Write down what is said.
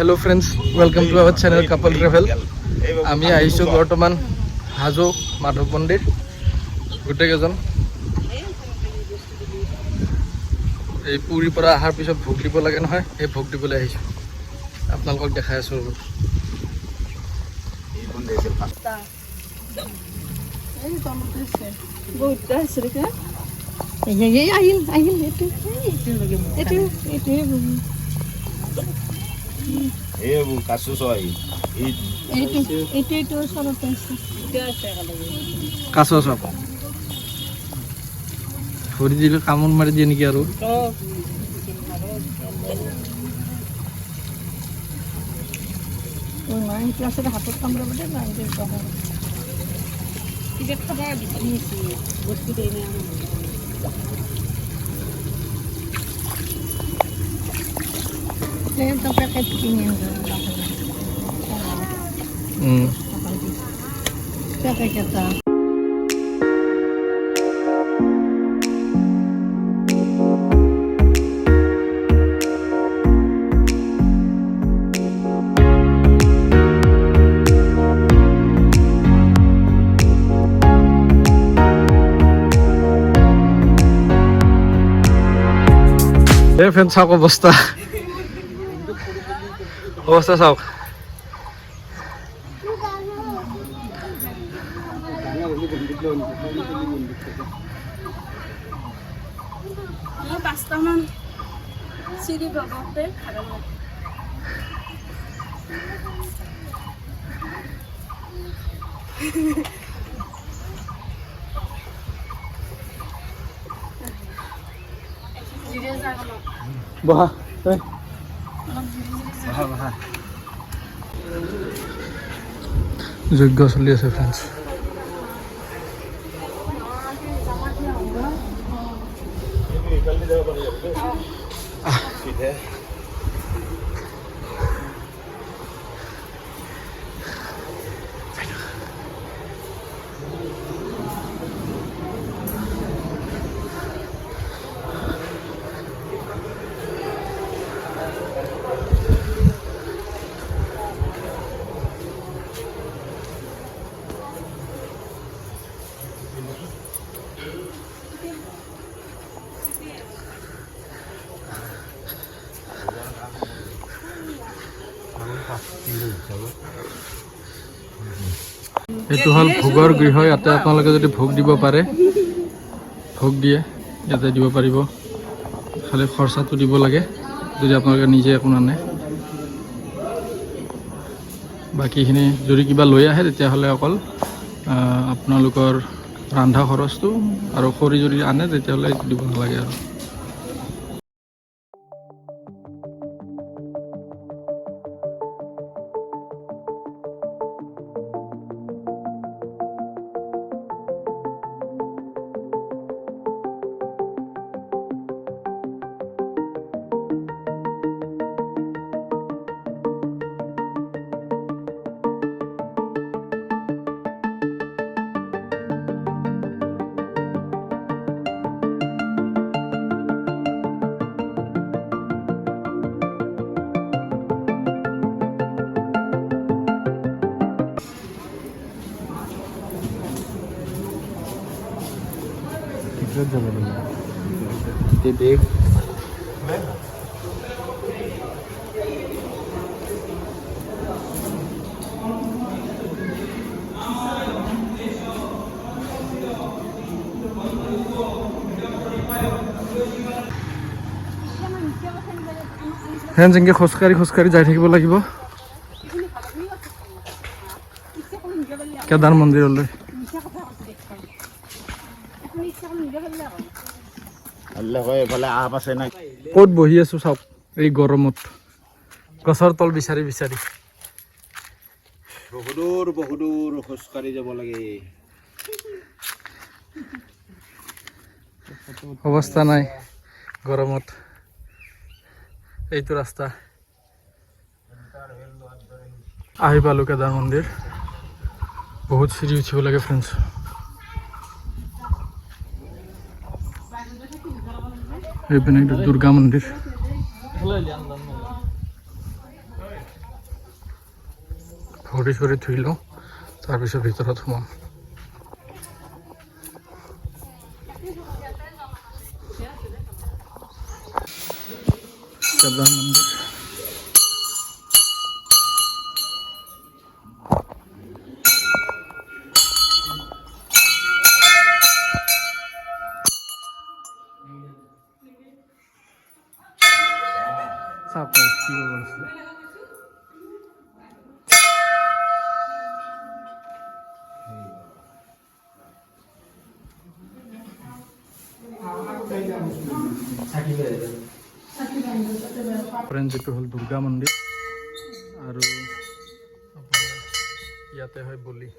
Hello friends welcome to our channel couple travel आमी आइसो बर्तमान हाजो माधव मंदिर गोटे केजन এই পুৰীৰ পৰা আহাৰ পিছত ভোগ দিব লাগে নহয় এই ভোগ দিবলৈ আহিছো আপোনালোকক দেখাই আছো এই বন্ধে আছে পাস্তা এই টমেটো বহুত আছে ৰে এই আহিল এটো এই কাসু সই এইটো সৰতে আছে কাসু সব ভৰি দিলে কামন মাৰি দিয়ে নাকি আৰু ওই মাই ক্লাসে হাতত কামড়া বটে না এটা কহা টিকেট খাবা দিছি বস্তু দেই না Ito pakai tingin pakai kata friends aku bosta অবস্থা চাওক পাঁচটামান চিৰি বগাওঁতে বহা যজ্ঞ চলি আছে ফ্ৰেণ্ডছ এইটো হল ভোগৰ গৃহ ইয়াতে আপোনালোকে যদি ভোগ দিব পাৰে ভোগ দিয়ে ইয়াতে দিব পাৰিব খালি খৰচাটো দিব লাগে যদি আপোনালোকে নিজে একো নানে বাকীখিনি যদি কিবা লৈ আহে তেতিয়াহ'লে অকল আপোনালোকৰ ৰন্ধা খৰচটো আৰু খৰি যদি আনে তেতিয়াহ'লে দিব নালাগে আৰু দেখ হেন যেনেকৈ খোজকাঢ়ি যাই থাকিব লাগিব কেদাৰ মন্দিৰলৈ ক'ত বহি আছো চাওক এই গৰমত গছৰ তল বিচাৰি বিচাৰি বহুদূৰ খোজকাঢ়ি যাব লাগে অৱস্থা নাই গৰমত এইটো ৰাস্তা আহি পালো কেদাৰ মন্দিৰ বহুত চিৰি উঠিব লাগে ফ্ৰেণ্ডছ এইপিনে দুৰ্গা মন্দিৰ ভৰি চৰি ধুই লওঁ, তাৰপিছত ভিতৰত সোমাম। কেদাৰ মন্দিৰ। চাপ কি কৰিব আছে। যিটো হ'ল দুৰ্গা মন্দিৰ আৰু আপোনাৰ ইয়াতে হয় বলি।